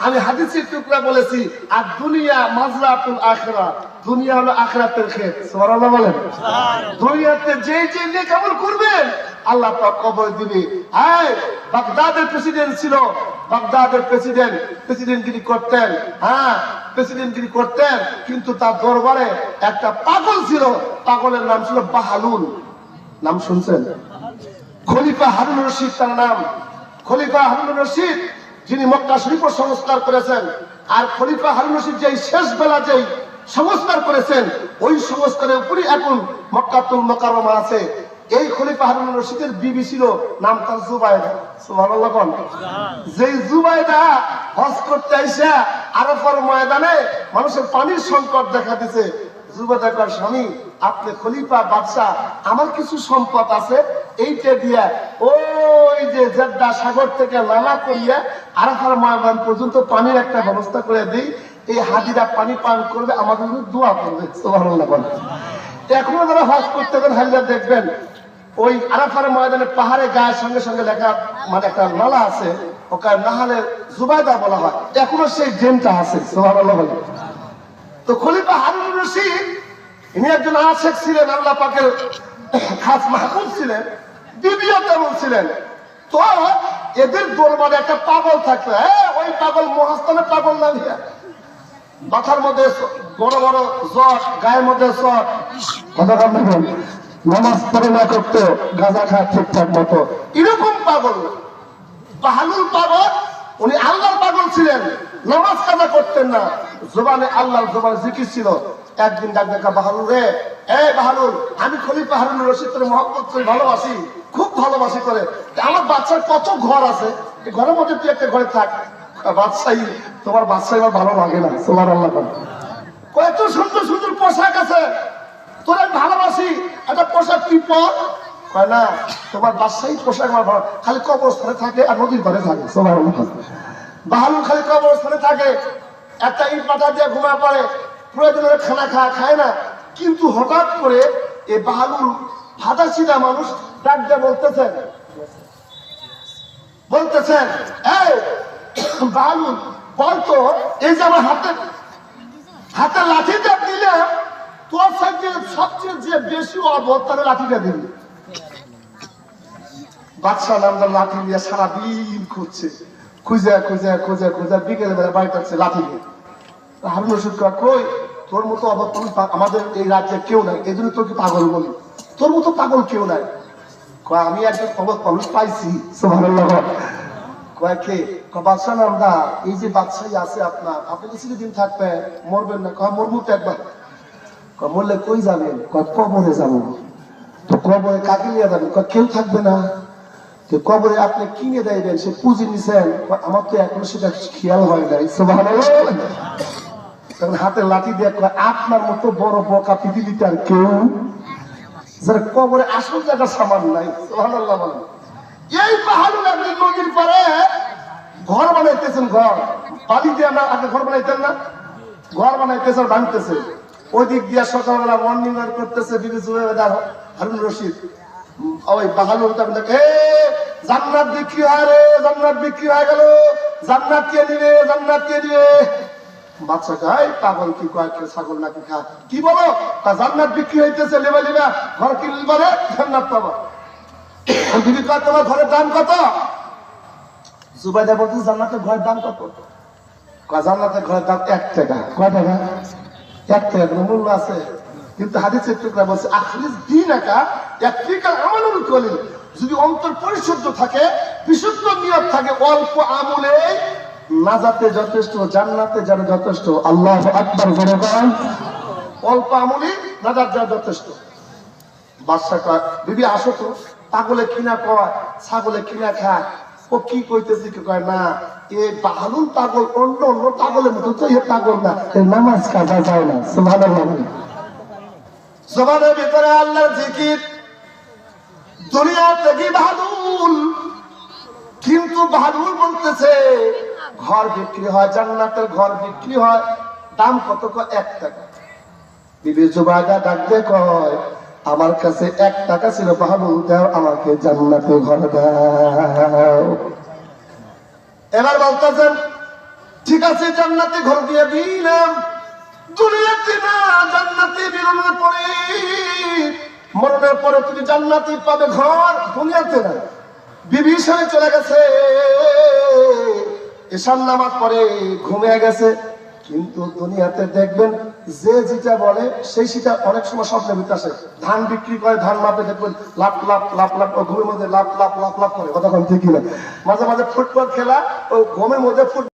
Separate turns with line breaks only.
আমি হাদিসের টুকরা বলেছি, আর দুনিয়া মাজরাতুল আখিরা, দুনিয়া হলো আখিরাতের ক্ষেত। সুবহানাল্লাহ বলেন। দুনিয়াতে যে যে নেক আমল করবেন আল্লাহ পাক কবর দিবে। হ্যাঁ, বাগদাদের প্রেসিডেন্ট ছিল, বাগদাদের প্রেসিডেন্টগিরি করতেন। হ্যাঁ, প্রেসিডেন্টগিরি করতেন, কিন্তু তার দরবারে একটা পাগল ছিল, পাগলের নাম ছিল বাহালুল। নাম শুনছেন? খলিফা হারুন রশিদ তার নাম। খলিফা হারুন রশিদ যিনি মক্কা শরীফ সংস্কার করেছেন, আর খলিফা হারুন রশিদ যেই শেষ বেলা যেই সংস্কার করেছেন, ওই সংস্কারের উপরই এখন মক্কাতুল মুকাররমা আছে। এই খলিফা হারুন রশিদের বিবি ছিল, নাম তার জুবাইদা। সুবহানাল্লাহ। যেই জুবাইদা হজ করতে আইসা আরাফার ময়দানে মানুষের পানির সংকট দেখা দিছে, জুবাইদা কয়, স্বামী আপনি খলিফা বাদশাহ, আমার কিছু সম্পদ আছে, এইটা দিয়া ওই যে জেদ্দা সাগর থেকে লালা করিয়া আরাফার ময়দান পর্যন্ত পানির একটা ব্যবস্থা করে দিই, এই হাজিরা পানি পান করবে, আমাদের জন্য দোয়া করবে। সুবহানাল্লাহ। এখনো যারা হজ করতে যাবেন হাজিরা দেখবেন, ওই আরাফার ময়দানে পাহাড়ে গায়ের সঙ্গে সঙ্গে লেখা মানে একটা নালা আছে, ওকে নাহালে জুবাইদা বলা হয়, এখনো সেই ড্রেনটা আছে। সুবহানাল্লাহ। তো খলিফা হারুন রশিদ ইনি একজন আশেক ছিলেন, আল্লাহ পাকের খাস মাহবুব ছিলেন, বিবিও তেমন ছিলেন। তো এদের দরবারে একটা পাগল থাকতো। হ্যাঁ, ওই পাগল মহাস্থানের পাগল না, মাথার মধ্যে বড় বড় জট, গায়ের মধ্যে চট, কথা বলবেন, নামাজ পড়ে না করতো, গাঁজা খায় ঠিকঠাক মতো, এরকম পাগল। বাহালুল পাগল, উনি আল্লাহর পাগল ছিলেন, নামাজ কাজা করতেন না, জবানে আল্লাহর জবানে জিকির ছিল। একদিন ডাক দেখা, বাহালুল রে, বাহালুল, আমি খলিফা হারুন রশিদ তোর মহব্বত করি, ভালোবাসি, খুব ভালোবাসি করে, আমার বাচ্চার কত ঘর আছে, এই ঘরের মধ্যে তুই একটা ঘরে থাক। বাদশাহী, তোমার বাদশাহী আমার ভালো লাগে না। সুবহানাল্লাহ। কত সুন্দর সুন্দর পোশাক আছে, তোর আমি ভালোবাসি, একটা পোশাক কি পর, কয় না তোমার বাদশাহী পোশাক আমার ভালো, খালি কবরস্থানে থাকে আর নদীর ঘরে থাকে। সুবহানাল্লাহ। বাহালুল খালি কবরস্থানে থাকে, একটা ইট পাটা দিয়ে ঘুমা পড়ে, প্রয়োজনে খানা খায় না। কিন্তু হঠাৎ করে এই বাহালুল ফাটা ছিটা মানুষ ডাক দিয়ে বলতেছেন, এই বাহালুল বলতো, এই যে আমার হাতে লাঠিটা দিলে তোর সাথে সবচেয়ে যে বেশি অবধ, তাহলে লাঠিটা দিবি। বাদশাহ নামদার লাঠি নিয়ে সারাদিন খুঁজছে, খুঁজে খুঁজে খুঁজে খুঁজে বিকেলে বেলা বাড়িতে আসছে লাঠি নিয়ে। হারুন রশিদ কই, তোর মতো অবধ আমাদের এই রাজ্যে কেউ নাই, এই জন্য তোকে পাগল বলি, তোর মতো পাগল কেউ নাই। কয় আমি একজন অবধ মানুষ পাইছি। সুবহানাল্লাহ। কয় কে? বাদশাহ নামদা, এই যে বাদশাহী আছে আপনার, আপনি কিছুদিন থাকবেন, মরবেন না। কয় মরবো তো একবার। মরলে কই যাবেন? কয় কবরে যাবো। তো কবরে কাকে নিয়ে যাবেন? কয় কেউ থাকবে না। তো কবরে আপনি কিনে দেবেন, সে পুঁজি নিছেন? আমার তো এখনো সেটা খেয়াল হয় নাই। সুবহানাল্লাহ। তখন হাতে লাঠি দিয়ে কয়, আপনার মতো বড় বোকা পৃথিবীতে আর কেউ, যারা কবরে আসল জায়গা সামান নাই। সুবহানাল্লাহ বলেন। এই বাহালুল একদিন নদীর পারে ঘর বানাইতেছেন, ঘর বালি দিয়ে, আমরা আগে ঘর বানাইতেন না, ঘর বানাইতেছে, ভাঙতেছে। ওই দিক দিয়ে সকালবেলা মর্নিং ওয়াক করতেছে বিবি জুবাইদা হারুন রশিদ। ওই বাহালুল জান্নাত বিক্রি হয় রে, জান্নাত বিক্রি হয়ে গেল, জান্নাত কে দিবে, জান্নাত কে দিবে। বাচ্চা গাই পাগল, কি কয় ছাগল নাকি খা, কি বলো? তা জান্নাত বিক্রি হইতেছে, লেবা লেবা ঘর কিনলে পারে জান্নাত পাবো। বিবি কয় তোমার ঘরের দাম কত? জুবাইদা বলতেছে জান্নাতের ঘরের দাম কত? কয় জান্নাতের ঘরের দাম 1 টাকা। কয় টাকা? 1 টাকা। কোনো মূল্য আছে? কিন্তু হাদিসের টুকরা বলছে, আখরিজ দীনাকা ইয়াকফিকা আমালুল কলিল, যদি অন্তর পরিশুদ্ধ থাকে, বিশুদ্ধ নিয়ত থাকে, অল্প আমলে নাজাতে যথেষ্ট, জান্নাতে যারা যথেষ্ট। আল্লাহু আকবার বলে বলেন, অল্প আমলে নাজাত যারা যথেষ্ট। বাদশা কয়, বিবি আসো তো, পাগলে কিনা কয়, ছাগলে কিনা খায়। ও কি কইতেছে? কি কয় না, এ বাহালুল পাগল, অন্য অন্য পাগলের মতো তো এ পাগল না, এর নামাজ কাজা যায় না। সুবহানাল্লাহ। জবানের ভিতরে আল্লাহর জিকির, দুনিয়া থেকে বাহালুল, কিন্তু বাহালুল বলতেছে ঘর বিক্রি হয়, জান্নাতের ঘর বিক্রি হয়, দাম কত? 1 টাকা। বিবি জুবাইদা ডাক দিয়ে কয়, আমার কাছে 1 টাকা ছিল, বাহালুল দাও আমাকে জান্নাতে ঘর দাও। এবার বলতেছেন ঠিক ঠিক আছে জান্নাতে ঘর দিয়ে দিলাম, দুনিয়াতে না জান্নাতে বেরোনোর পরে মরণের পরে তুমি জান্নাতে পাবে ঘর, দুনিয়াতে না। বিবি সাথে চলে গেছে, এশার নামাজ পড়ে ঘুমিয়ে গেছে। কিন্তু দুনিয়াতে দেখবেন যে যেটা বলে সেই সেটা অনেক সময় স্বপ্নের ভিতরে আসে। ধান বিক্রি করে, ধান মাপে দেখবেন লাভ লাভ লাভ লাভ, ঘুমের মধ্যে লাভ লাভ লাভ লাভ করে, কতক্ষণ ঠিক না। মাঝে মাঝে ফুটবল খেলা, ও ঘুমের মধ্যে ফুটবল